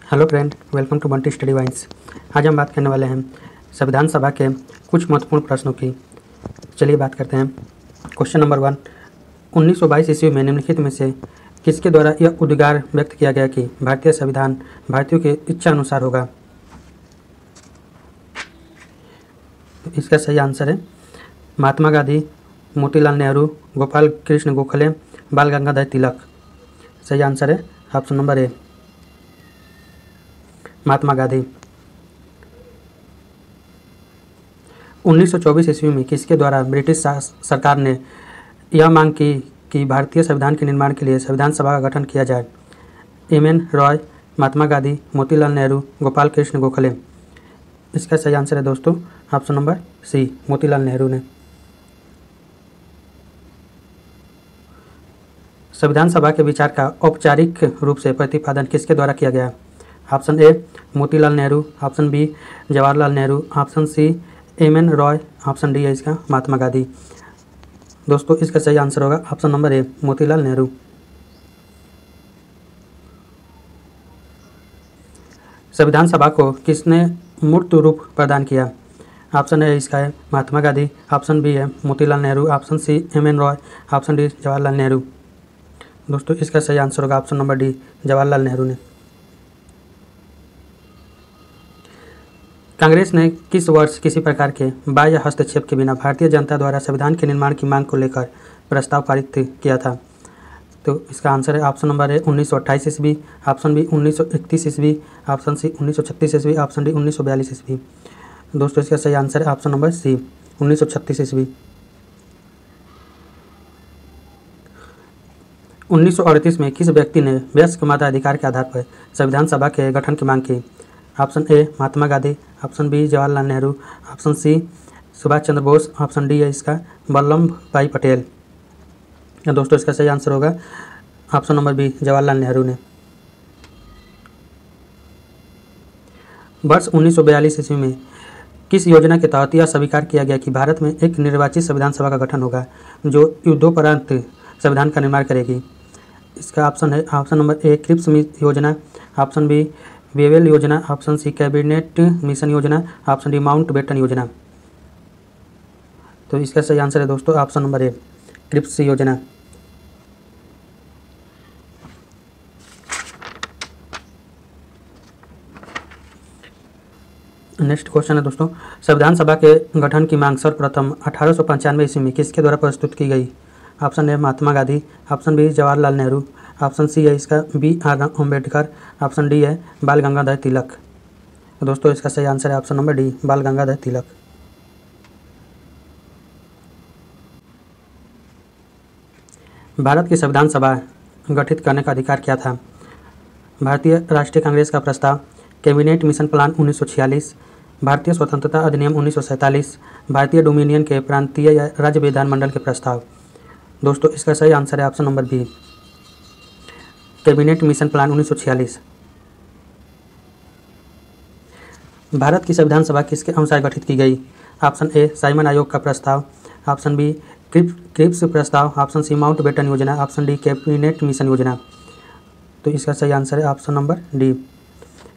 Hello friend, welcome to Bunty study vines. आज हम बात करने वाले हैं संविधान सभा के कुछ महत्वपूर्ण प्रश्नों की। चलिए बात करते हैं। क्वेश्चन नंबर 1, 1922 ईस्वी में निम्नलिखित में से किसके द्वारा यह उद्गार व्यक्त किया गया कि भारतीय संविधान भारतीयों की इच्छा अनुसार होगा? इसका सही आंसर है महात्मा गांधी, मोतीलाल नेहरू, गोपाल कृष्ण गोखले, बाल गंगाधर तिलक। सही आंसर है ऑप्शन नंबर ए, महात्मा गांधी। 1924 ईस्वी में किसके द्वारा ब्रिटिश सरकार ने यह मांग की कि भारतीय संविधान के निर्माण के लिए संविधान सभा का गठन किया जाए? एम.एन. रॉय, महात्मा गांधी, मोतीलाल नेहरू, गोपाल कृष्ण गोखले। इसका सही आंसर है दोस्तों option number C, Motilal Nehru ने। संविधान सभा के विचार का औपचारिक रूप से प्रतिपादन किसके द्वारा किया गया? Option A, Motilal Nehru, option B, Jawaharlal Nehru, option C, M N. Roy, option D है इसका महात्मा गांधी। दोस्तों इसका सही आंसर होगा option number A, Motilal Nehru. संविधान सभा को किसने मूर्त रूप प्रदान किया? ऑप्शन ए इसका है महात्मा गांधी, ऑप्शन बी है Motilal Nehru, option C M N. Roy, option D Jawaharlal Nehru. दोस्तों इसका सही आंसर होगा option number D, Jawaharlal Nehru ने। कांग्रेस ने किस वर्ष किसी प्रकार के बाह्य हस्तक्षेप के बिना भारतीय जनता द्वारा संविधान के निर्माण की मांग को लेकर प्रस्ताव पारित किया था? तो इसका आंसर है ऑप्शन नंबर है 1928 ईस्वी, ऑप्शन बी 1931 ईस्वी, ऑप्शन सी 1936 ईस्वी, ऑप्शन डी 1942 ईस्वी। दोस्तों इसका सही आंसर है ऑप्शन नंबर सी, 1936 ईस्वी। 1938 में किस व्यक्ति ने वयस्क मताधिकार के आधार पर संविधान सभा के गठन की मांग की? Option A Mahatma Gandhi, option B Jawaharlal Nehru, option C Subhash Chandra Bose, option D है इसका वल्लभ भाई पटेल। दोस्तों इसका सही आंसर होगा option number B, Jawaharlal Nehru ने। वर्ष 1942 ईस्वी में किस योजना के तहत यह स्वीकार किया गया कि भारत में एक निर्वाचित संविधान सभा का गठन होगा जो युद्धोपरांत संविधान का निर्माण करेगी? इसका ऑप्शन है ऑप्शन नंबर ए, क्रिप्स योजना, ऑप्शन बी वेवेल योजना, ऑप्शन सी कैबिनेट मिशन योजना, ऑप्शन डी माउंटबेटन योजना। तो इसका सही आंसर है दोस्तों ऑप्शन नंबर ए, क्रिप्स योजना। नेक्स्ट क्वेश्चन है दोस्तों, संविधान सभा के गठन की मांग सर्वप्रथम 1895 ईस्वी में किसके द्वारा प्रस्तुत की गई? Option A Mahatma Gandhi, option B Jawaharlal Nehru, option C है इसका बी.आर. अम्बेडकर, ऑप्शन डी है बाल गंगाधर तिलक। दोस्तों इसका सही आंसर है ऑप्शन नंबर डी, बाल गंगाधर तिलक। भारत की संविधान सभा गठित करने का अधिकार क्या था? भारतीय राष्ट्रीय कांग्रेस का प्रस्ताव, कैबिनेट मिशन प्लान 1946, भारतीय स्वतंत्रता अधिनियम 1947, भारतीय डोमिनियन के प्रांतीय या राज्य विधानमंडल के प्रस्ताव। दोस्तों इसका सही आंसर है option number B, cabinet mission plan 1946। Bharat की संविधान सभा किसके अनुसार गठित की गई? ऑप्शन ए साइमन आयोग का प्रस्ताव, ऑप्शन बी क्रिप्स प्रस्ताव, ऑप्शन सी माउंटबेटन योजना, ऑप्शन डी कैबिनेट मिशन योजना। तो इसका सही आंसर है option number D,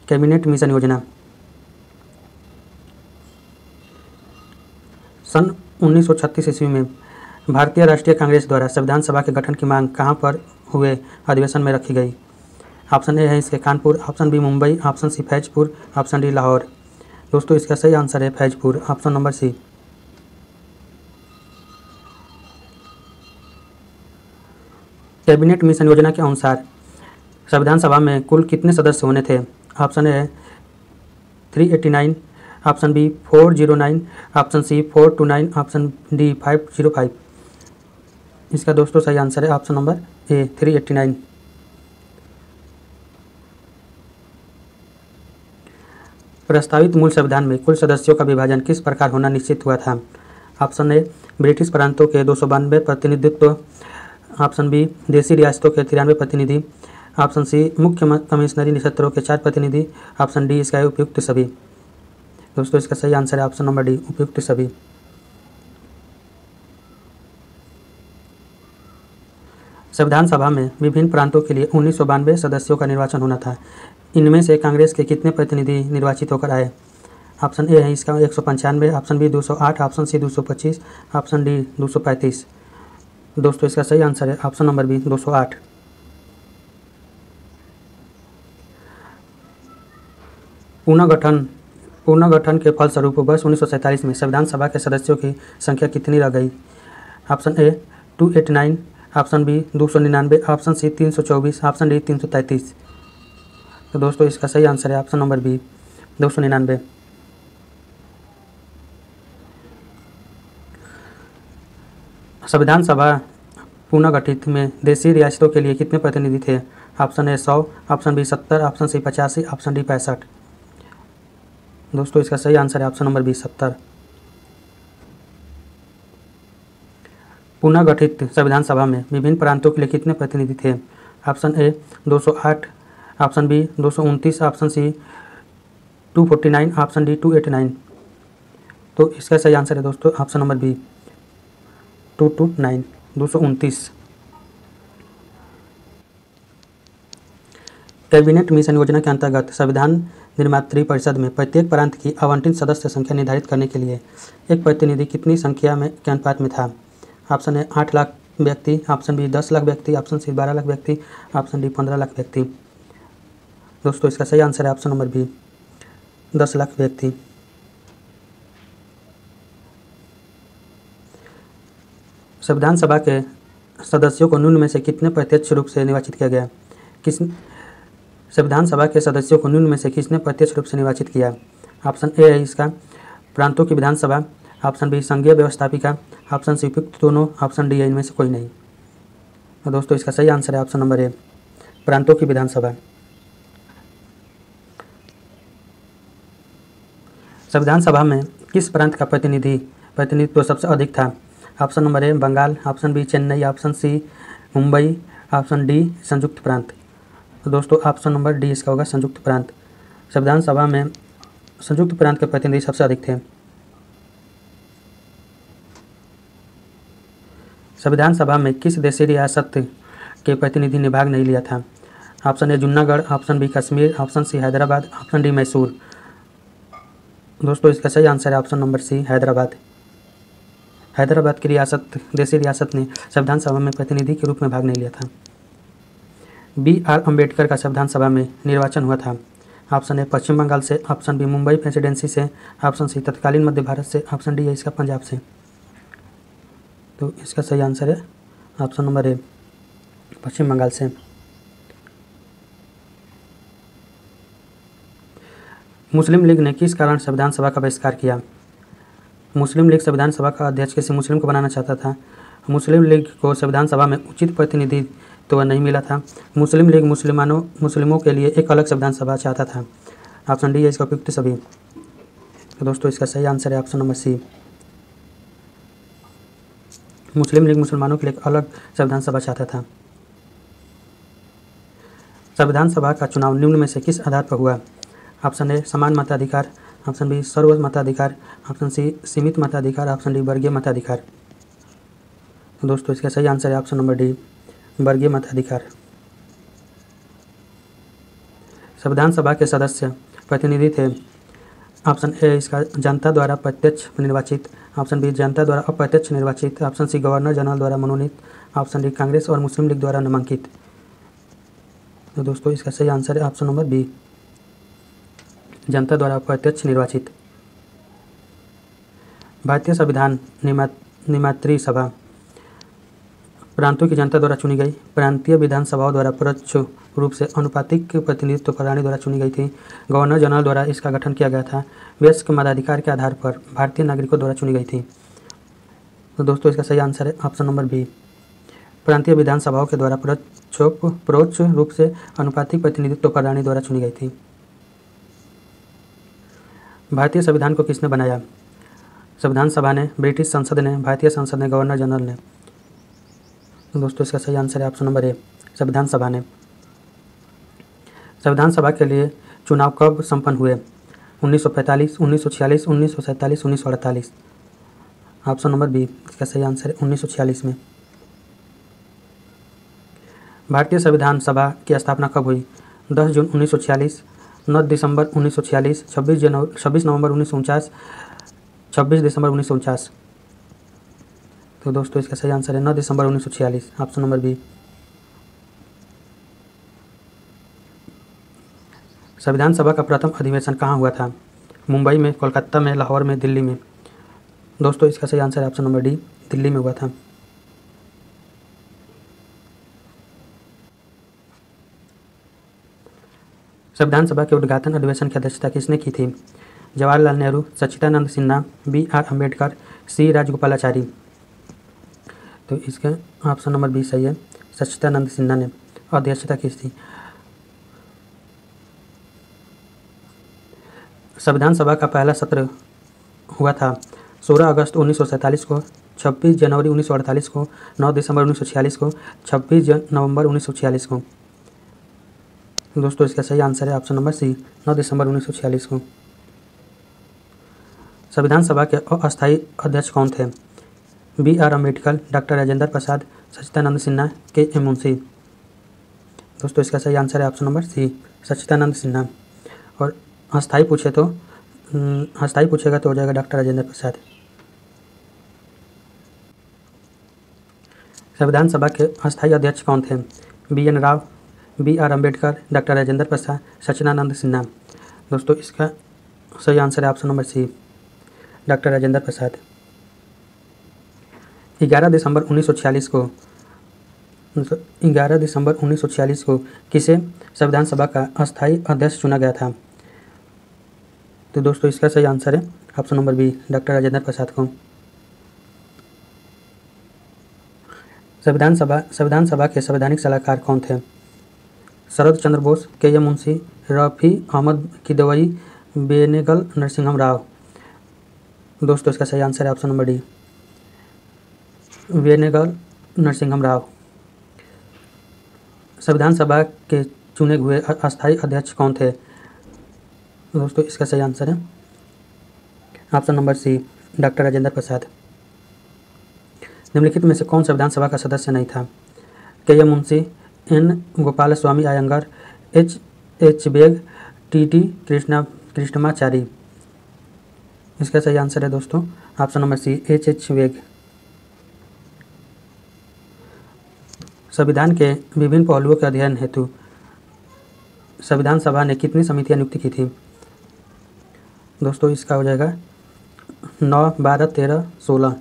cabinet mission योजना। सन 1936 ईस्वी में भारतीय राष्ट्रीय कांग्रेस द्वारा संविधान सभा के गठन की मांग कहां पर हुए अधिवेशन में रखी गई? ऑप्शन ए है इसके Kanpur, option B Mumbai, option C Faizpur, option D Lahore. दोस्तों इसका सही आंसर है Faizpur, option number C. Cabinet mission योजना के अनुसार संविधान सभा में कुल कितने सदस्य होने थे? ऑप्शन ए है 389, option B 409, option C 429, option D 505। इसका दोस्तों सही आंसर है ऑप्शन नंबर ए, 389। प्रस्तावित मूल संविधान में कुल सदस्यों का विभाजन किस प्रकार होना निश्चित हुआ था? ऑप्शन ए ब्रिटिश प्रांतों के 292 प्रतिनिधित्व, ऑप्शन बी देशी रियासतों के 93 प्रतिनिधि, ऑप्शन सी मुख्य कमिश्नरी क्षेत्रों के 4 प्रतिनिधि, ऑप्शन डी इसका है उपयुक्त सभी। दोस्तों इसका सही आंसर है ऑप्शन नंबर डी, उपयुक्त सभी। संविधान सभा में विभिन्न प्रांतों के लिए 1992 सदस्यों का निर्वाचन होना था। इनमें से कांग्रेस के कितने प्रतिनिधि निर्वाचित होकर आए? ऑप्शन ए है इसका 195, option B 208, option C 225, option D 235। दोस्तों इसका सही आंसर है ऑप्शन नंबर बी 208। पुनर्गठन के फलस्वरूप वर्ष 1947 में संविधान सभा के सदस्यों की संख्या कितनी रह गई? Option A 289, option B 299, option C 324, option D 333। तो दोस्तों इसका सही आंसर है ऑप्शन नंबर बी 299। संविधान सभा पुनर्गठित में देशी रियासतों के लिए कितने प्रतिनिधि थे? Option A 100, option B 70, option C 85, option D 65। दोस्तों इसका सही आंसर है ऑप्शन नंबर बी 70। पुनर्गठित संविधान सभा में विभिन्न प्रांतों के लिए कितने प्रतिनिधि थे? Option A 208, option B 229, option C 249, option D 289। तो इसका सही आंसर है दोस्तों option number B 229, 229। Cabinet mission योजना के अंतर्गत संविधान निर्मात्री परिषद में प्रत्येक प्रांत की आवंटित सदस्य संख्या निर्धारित करने के लिए एक प्रतिनिधि कितनी संख्या में के अनुपात में था? ऑप्शन ए 8 लाख व्यक्ति, ऑप्शन बी 10 लाख व्यक्ति, ऑप्शन सी 12 लाख व्यक्ति, ऑप्शन डी 15 लाख व्यक्ति। दोस्तों इसका सही आंसर है ऑप्शन नंबर बी 10 लाख व्यक्ति। संविधान सभा के सदस्यों को निम्न में से कितने प्रत्यक्ष रूप से निर्वाचित किया गया? संविधान सभा के सदस्यों को निम्न में से किसने प्रत्यक्ष रूप से निर्वाचित किया? ऑप्शन ए है इसका प्रांतों की विधानसभा, ऑप्शन बी संघीय व्यवस्थापिका, ऑप्शन सी उपयुक्त दोनों, ऑप्शन डी इनमें से कोई नहीं। तो दोस्तों इसका सही आंसर है ऑप्शन नंबर ए प्रांतों की विधानसभा। संविधान सभा में किस प्रांत का प्रतिनिधित्व सबसे अधिक था? Option number A Bengal, option B Chennai, option C Mumbai, option D संयुक्त प्रांत। तो दोस्तों ऑप्शन नंबर डी इसका होगा संयुक्त प्रांत। संविधान सभा में संयुक्त प्रांत के प्रतिनिधि सबसे अधिक थे। संविधान सभा में किस देशी रियासत के प्रतिनिधि ने भाग नहीं लिया था? Option A Junagadh, option B Kashmir, option C Hyderabad, option D Mysore. दोस्तों इसका सही आंसर है option number C Hyderabad. Hyderabad की देशी रियासत ने संविधान सभा में प्रतिनिधि के रूप में भाग नहीं लिया था। B.R. अम्बेडकर का संविधान सभा में निर्वाचन हुआ था। ऑप्शन ए पश्चिम बंगाल से, ऑप्शन बी मुंबई प्रेसिडेंसी से, ऑप्शन सी तत्कालीन मध्य भारत से, ऑप्शन डी है इसका पंजाब से। तो इसका सही आंसर है ऑप्शन नंबर ए पश्चिम बंगाल से। मुस्लिम लीग ने किस कारण संविधान सभा का बहिष्कार किया? मुस्लिम लीग संविधान सभा का अध्यक्ष किसी मुस्लिम को बनाना चाहता था। मुस्लिम लीग को संविधान सभा में उचित प्रतिनिधित्व नहीं मिला था। मुस्लिम लीग मुस्लिमों के लिए एक अलग संविधान सभा चाहता था। ऑप्शन डी है इसका उपयुक्त सभी। तो दोस्तों इसका सही आंसर है ऑप्शन नंबर सी। मुस्लिम लीग मुसलमानों के लिए एक अलग संविधान सभा चाहता था। संविधान सभा का चुनाव निम्न में से किस आधार पर हुआ? ऑप्शन ए समान मताधिकार, ऑप्शन बी सर्व मताधिकार, ऑप्शन सी सीमित मताधिकार, ऑप्शन डी वर्गीय मताधिकार। तो दोस्तों इसका सही आंसर है ऑप्शन नंबर डी वर्गीय मताधिकार। संविधान सभा के सदस्य प्रतिनिधि थे। ऑप्शन ए इसका जनता द्वारा प्रत्यक्ष निर्वाचित, ऑप्शन बी जनता द्वारा अप्रत्यक्ष निर्वाचित, ऑप्शन सी गवर्नर जनरल द्वारा मनोनीत, ऑप्शन डी कांग्रेस और मुस्लिम लीग द्वारा नामांकित। तो दोस्तों इसका सही आंसर है ऑप्शन नंबर बी जनता द्वारा अप्रत्यक्ष निर्वाचित। भारतीय संविधान निर्मात्री सभा प्रांतों की जनता द्वारा चुनी गई। प्रांतीय विधानसभाओं द्वारा परोक्ष रूप से अनुपातिक प्रतिनिधित्व कराने द्वारा चुनी गई थी। गवर्नर जनरल द्वारा इसका गठन किया गया था। वयस्क मताधिकार के आधार पर भारतीय नागरिकों द्वारा चुनी गई थी। तो दोस्तों इसका सही आंसर है ऑप्शन नंबर बी प्रांतीय विधानसभाओं के द्वारा परोक्ष रूप से अनुपातिक प्रतिनिधित्व कराने द्वारा चुनी गई थी। भारतीय संविधान को किसने बनाया? संविधान सभा ने, ब्रिटिश संसद ने, भारतीय संसद ने, गवर्नर जनरल ने। तो दोस्तों इसका सही आंसर है ऑप्शन नंबर ए संविधान सभा ने। संविधान सभा के लिए चुनाव कब संपन्न हुए? 1945, 1946, 1947, 1948। ऑप्शन नंबर बी इसका सही आंसर है 1946 में। भारतीय संविधान सभा की स्थापना कब हुई? 10 जून 1946, 9 दिसंबर 1946, 26 नवंबर 1949, 26 दिसंबर 1949। तो दोस्तों इसका सही आंसर है 9 दिसंबर 1946, ऑप्शन नंबर बी। संविधान सभा का प्रथम अधिवेशन कहाँ हुआ था? मुंबई में, कोलकाता में, लाहौर में, दिल्ली में। दोस्तों इसका सही आंसर है ऑप्शन नंबर डी, दिल्ली में हुआ था। संविधान सभा के उद्घाटन अधिवेशन की अध्यक्षता किसने की थी? जवाहरलाल नेहरू, सच्चिदानंद सिन्हा, बी आर अम्बेडकर, सी राजगोपालाचारी। तो इसका ऑप्शन नंबर बी सही है, सच्चिदानंद सिन्हा ने अध्यक्षता की थी। संविधान सभा का पहला सत्र हुआ था 16 अगस्त 1947 को, 26 जनवरी 1948 को, 9 दिसंबर 1946 को, 26 नवंबर 1946 को। दोस्तों इसका सही आंसर है ऑप्शन नंबर सी, 9 दिसंबर 1946 को। संविधान सभा के अस्थायी अध्यक्ष कौन थे? B R Ambedkar, doctor Rajendra Prasad, Sachchidanand Sinha, K M Munshi. दोस्तों इसका सही आंसर है option number C, Sachchidanand Sinha. और अस्थायी पूछेगा तो हो जाएगा डॉक्टर राजेंद्र प्रसाद। संविधान सभा के अस्थायी अध्यक्ष कौन थे? B N Rau, B R Ambedkar, doctor Rajendra Prasad, Sachchidanand Sinha. दोस्तों इसका सही आंसर है option number C, doctor Rajendra Prasad. 11 दिसंबर 1946 को किसे संविधान सभा का अस्थायी अध्यक्ष चुना गया था? तो दोस्तों इसका सही आंसर है option number B, doctor Rajendra Prasad को। संविधान सभा के संवैधानिक सलाहकार कौन थे? शरद चंद्र बोस, के एम मुंशी, रफ़ी अहमद किदवई, बेनेगल नरसिंहम राव। दोस्तों इसका सही आंसर है option number D, Benegal Narasimham Rao. संविधान सभा के चुने हुए अस्थायी अध्यक्ष कौन थे? दोस्तों इसका सही आंसर है option number C, doctor Rajendra Prasad. निम्नलिखित में से कौन संविधान सभा का सदस्य नहीं था? K M Munshi, N Gopalaswami Ayyangar, H Beg, T Krishnamachari. इसका सही आंसर है दोस्तों option number C, H Beg. संविधान के विभिन्न पहलुओं के अध्ययन हेतु संविधान सभा ने कितनी समितियां नियुक्त की थी? दोस्तों इसका हो जाएगा 9, 12, 13, 16।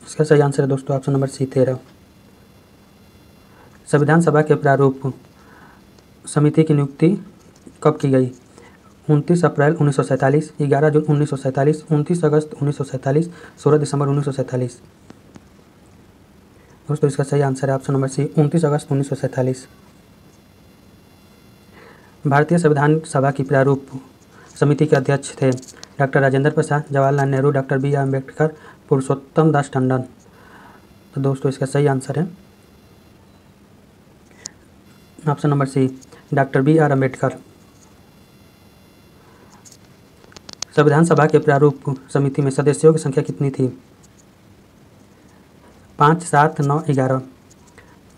इसका सही आंसर है दोस्तों ऑप्शन नंबर सी, 13। संविधान सभा के प्रारूप समिति की नियुक्ति कब की गई? 29 अप्रैल 1947, 11 जून 1947, 29 अगस्त 1947, 16 दिसंबर 1947। दोस्तों इसका सही आंसर है ऑप्शन नंबर सी, 29 अगस्त 1947। भारतीय संविधान सभा की प्रारूप समिति के अध्यक्ष थे doctor Rajendra Prasad, Jawaharlal Nehru, doctor B R Ambedkar, Purushottam Das Tandon. तो दोस्तों इसका सही आंसर है option number C, doctor B R Ambedkar. संविधान सभा के प्रारूप समिति में सदस्यों की संख्या कितनी थी? 5, 7, 9, 11।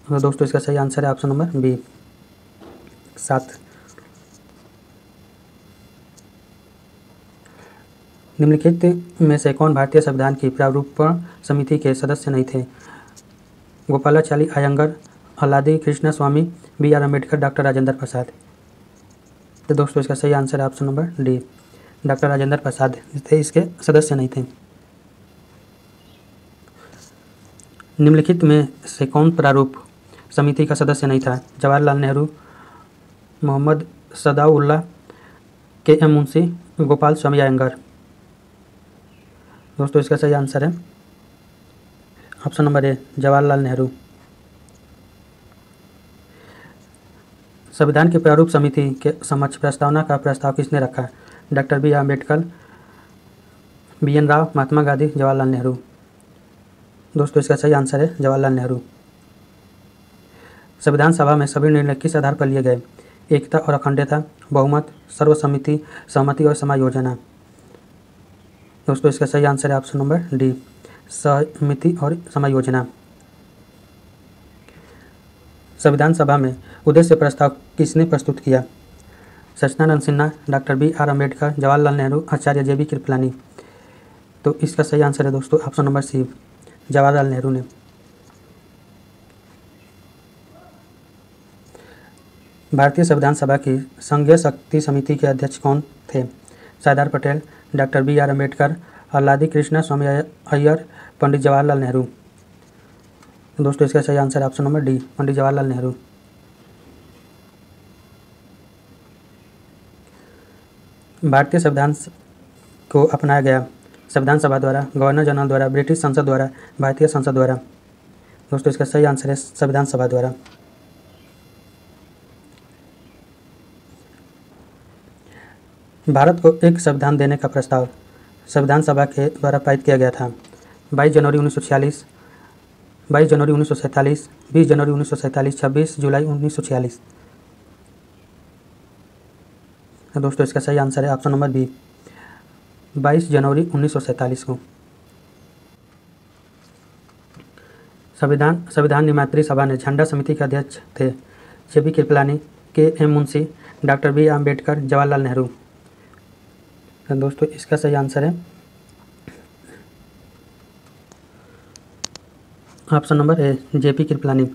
तो दोस्तों इसका सही आंसर है ऑप्शन नंबर बी, 7। निम्नलिखित में से कौन भारतीय संविधान की प्रारूपण समिति के सदस्य नहीं थे? Gopalachari Ayyangar, Alladi Krishnaswami, B R Ambedkar, doctor Rajendra Prasad. तो दोस्तों इसका सही आंसर है option number D, doctor Rajendra Prasad थे, इसके सदस्य नहीं थे। निम्नलिखित में से कौन प्रारूप समिति का सदस्य नहीं था? जवाहरलाल नेहरू, मोहम्मद सदाउल्लाह, के एम मुंशी, गोपाल स्वामी अयंगार। दोस्तों इसका सही आंसर है ऑप्शन नंबर ए, जवाहरलाल नेहरू। संविधान की प्रारूप समिति के समक्ष प्रस्तावना का प्रस्ताव किसने रखा? Doctor B R Ambedkar, B N Rau, Mahatma Gandhi, Jawaharlal Nehru. दोस्तों इसका सही आंसर है जवाहरलाल नेहरू। संविधान सभा में सभी निर्णय किस आधार पर लिए गए? एकता और अखंडता, बहुमत, सर्वसम्मति, सहमति और समायोजना। दोस्तों इसका सही आंसर है ऑप्शन नंबर डी, सहमति और समायोजना। संविधान सभा में उद्देश्य प्रस्ताव किसने प्रस्तुत किया? Sachchidananda Sinha, doctor B.R. Ambedkar, Jawaharlal Nehru, Acharya J.B. Kripalani. तो इसका सही आंसर है दोस्तों option number C, Jawaharlal Nehru ने। भारतीय संविधान सभा की संघीय शक्ति समिति के अध्यक्ष कौन थे? Sardar Patel, doctor B.R. अम्बेडकर, अल्लादी कृष्णा स्वामी अय्यर, पंडित जवाहरलाल नेहरू। दोस्तों इसका सही आंसर ऑप्शन नंबर डी, पंडित जवाहरलाल नेहरू। भारतीय संविधान को अपनाया गया संविधान सभा द्वारा, गवर्नर जनरल द्वारा, ब्रिटिश संसद द्वारा, भारतीय संसद द्वारा। दोस्तों इसका सही आंसर है संविधान सभा द्वारा। भारत को एक संविधान देने का प्रस्ताव संविधान सभा के द्वारा पारित किया गया था। 22 जनवरी 1946, 22 जनवरी 1947, 20 जनवरी 1947, 26 जुलाई 1946। दोस्तों इसका सही आंसर है ऑप्शन नंबर बी, 22 जनवरी 1947 को। संविधान निर्मात्री सभा ने झंडा समिति के अध्यक्ष थे? J.B. Kripalani, K.M. Munshi, doctor B. Ambedkar, Jawaharlal Nehru. दोस्तों इसका सही आंसर है ऑप्शन नंबर ए, J.P. कृपलानी।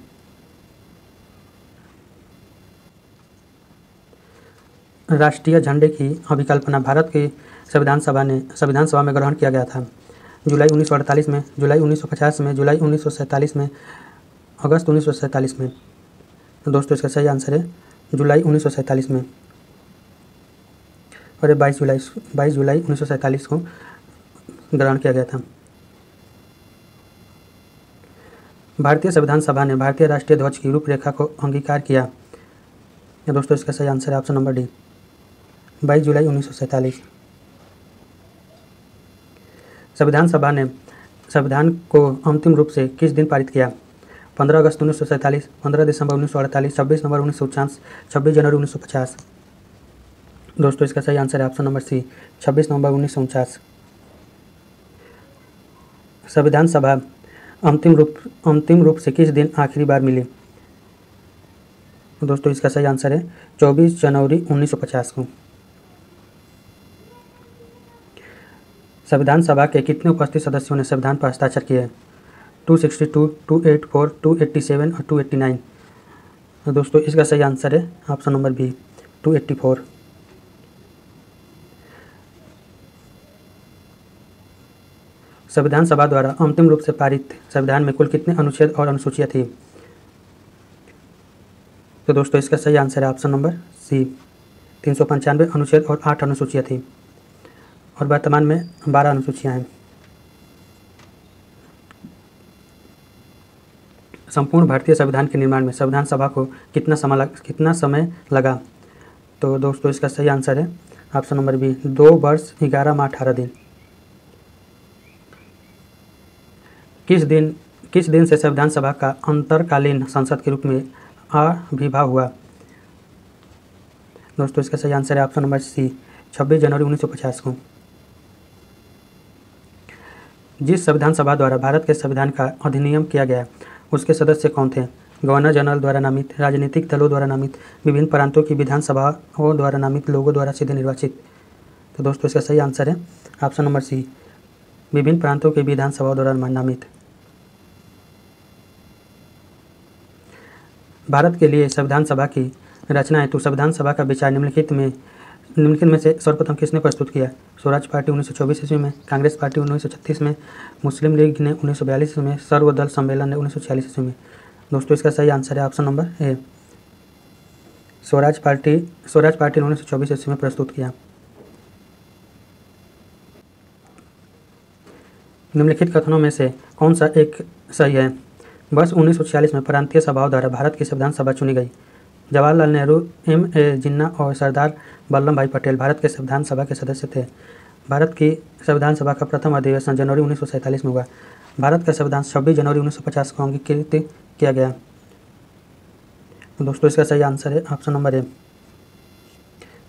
राष्ट्रीय झंडे की अभिकल्पना भारत की संविधान सभा में ग्रहण किया गया था। जुलाई 1948 में, जुलाई 1950 में, जुलाई 1947 में, अगस्त 1947 में। दोस्तों इसका सही आंसर है जुलाई 1947 में, और 22 जुलाई 1947 को ग्रहण किया गया था। भारतीय संविधान सभा ने भारतीय राष्ट्रीय ध्वज की रूपरेखा को अंगीकार किया। दोस्तों इसका सही आंसर है ऑप्शन नंबर डी, 22 जुलाई 1947। संविधान सभा ने संविधान को अंतिम रूप से किस दिन पारित किया? 15 अगस्त 1947, 15 दिसंबर 1948, 26 नवंबर 1949, 26 जनवरी 1950। दोस्तों इसका सही आंसर है ऑप्शन नंबर सी, 26 नवंबर 1949। संविधान सभा अंतिम रूप से किस दिन आखिरी बार मिली? दोस्तों इसका सही आंसर है 24 जनवरी 1950 को। संविधान सभा के कितने उपस्थित सदस्यों ने संविधान पर हस्ताक्षर किए? 262, 284, 287 और 289। दोस्तों इसका सही आंसर है ऑप्शन नंबर बी, 284। संविधान सभा द्वारा अंतिम रूप से पारित संविधान में कुल कितने अनुच्छेद और अनुसूचियाँ थी? तो दोस्तों इसका सही आंसर है ऑप्शन नंबर सी, 395 अनुच्छेद और 8 अनुसूचियाँ थी, और वर्तमान में 12 अनुसूचियाँ हैं। संपूर्ण भारतीय संविधान के निर्माण में संविधान सभा को कितना समय लगा? तो दोस्तों इसका सही आंसर है ऑप्शन नंबर बी, 2 वर्ष 11 माह 18 दिन। किस दिन से संविधान सभा का अंतरकालीन संसद के रूप में आविर्भाव हुआ? दोस्तों इसका सही आंसर है ऑप्शन नंबर सी, 26 जनवरी 1950 को। जिस संविधान सभा द्वारा भारत के संविधान का अधिनियम किया गया उसके सदस्य कौन थे? गवर्नर जनरल द्वारा नामित, राजनीतिक दलों द्वारा नामित, विभिन्न प्रांतों की विधानसभाओं द्वारा नामित, लोगों द्वारा सीधे निर्वाचित। तो दोस्तों इसका सही आंसर है ऑप्शन नंबर सी, विभिन्न प्रांतों के विधानसभाओं द्वारा नामित। भारत के लिए संविधान सभा की रचना हेतु संविधान सभा का विचार निम्नलिखित में से सर्वप्रथम किसने प्रस्तुत किया? स्वराज पार्टी 1924 ईस्वी में, कांग्रेस पार्टी 1936 में, मुस्लिम लीग ने 1942 ईस्वी में, सर्वदल सम्मेलन ने 1946 ईस्वी में। दोस्तों इसका सही आंसर है ऑप्शन नंबर ए, स्वराज पार्टी ने 1924 ईस्वी में प्रस्तुत किया। निम्नलिखित कथनों में से कौन सा एक सही है? वर्ष 1946 में प्रांतीय सभाओं द्वारा भारत की संविधान सभा चुनी गई। जवाहरलाल नेहरू, M.A. जिन्ना और सरदार वल्लभ भाई पटेल भारत के संविधान सभा के सदस्य थे। भारत की संविधान सभा का प्रथम अधिवेशन जनवरी 1947 में हुआ। भारत का संविधान 26 जनवरी 1950 को अंगीकृत किया गया। दोस्तों इसका सही आंसर है ऑप्शन नंबर ए,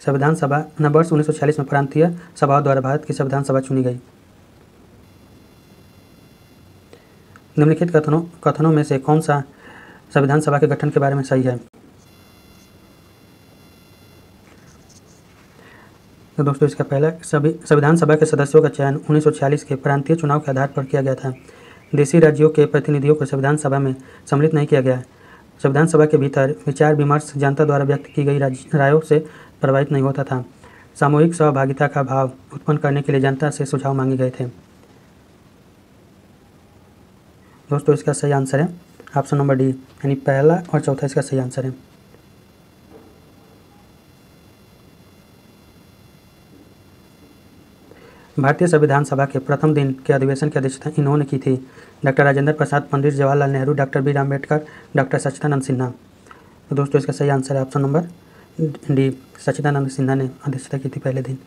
संविधान सभा वर्ष 1946 में प्रांतीय सभाओं द्वारा भारत की संविधान सभा चुनी गई। निम्नलिखित कथनों में से कौन सा संविधान सभा के गठन के बारे में सही है। तो दोस्तों इसका पहला संविधान सभा के सदस्यों का चयन 1946 के प्रांतीय चुनाव के आधार पर किया गया था। देशी राज्यों के प्रतिनिधियों को संविधान सभा में सम्मिलित नहीं किया गया। संविधान सभा के भीतर विचार विमर्श जनता द्वारा व्यक्त की गई रायों से प्रभावित नहीं होता था। सामूहिक सहभागिता का भाव उत्पन्न करने के लिए जनता से सुझाव मांगे गए थे। दोस्तों इसका सही आंसर है ऑप्शन नंबर डी, यानी पहला और चौथा इसका सही आंसर है। भारतीय संविधान सभा के प्रथम दिन के अधिवेशन की अध्यक्षता इन्होंने की थी। Doctor Rajendra Prasad, Pandit Jawaharlal Nehru, doctor B R Ambedkar, doctor Sachchidanand Sinha. तो दोस्तों इसका सही आंसर है option number D, Sachchidanand Sinha ने अध्यक्षता की थी पहले दिन।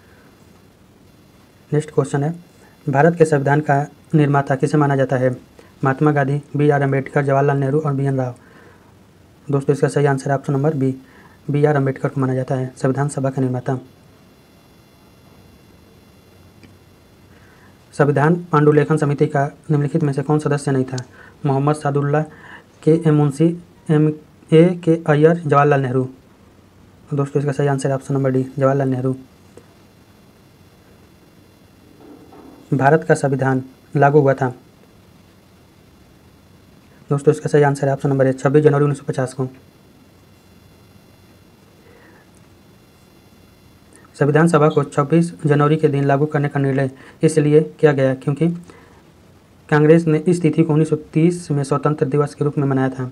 नेक्स्ट क्वेश्चन है, भारत के संविधान का निर्माता किसे माना जाता है? महात्मा गांधी, बी आर अम्बेडकर, जवाहरलाल नेहरू और बी एन राव। दोस्तों इसका सही आंसर है option number B R Ambedkar को माना जाता है संविधान सभा का निर्माता। संविधान पांडुलेखन समिति का निम्नलिखित में से कौन सदस्य नहीं था? मोहम्मद सादुल्लाह, के एम मुंशी, एम ए के अय्यर, जवाहरलाल नेहरू। दोस्तों इसका सही आंसर है option number D, Jawaharlal Nehru. Bharat का संविधान लागू हुआ था। दोस्तों इसका सही आंसर है ऑप्शन नंबर ए, 26 जनवरी 1950 को। संविधान सभा को 26 जनवरी के दिन लागू करने का निर्णय इसलिए किया गया क्योंकि कांग्रेस ने इस तिथि को 1930 में स्वतंत्र दिवस के रूप में मनाया था।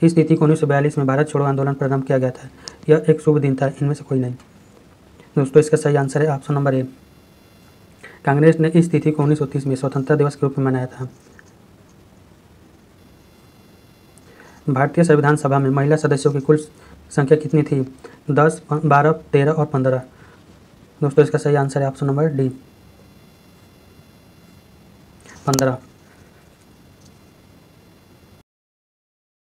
इस तिथि को 1942 में भारत छोड़ो आंदोलन प्रारंभ किया गया था। यह एक शुभ दिन था, इनमें से कोई नहीं। दोस्तों इसका सही आंसर है ऑप्शन नंबर ए, कांग्रेस ने इस तिथि को 1930 में स्वतंत्रता दिवस के रूप में मनाया था। भारतीय संविधान सभा में महिला सदस्यों की कुल संख्या कितनी थी? 10, 12, 13 और 15। दोस्तों इसका सही आंसर है ऑप्शन नंबर डी, 15।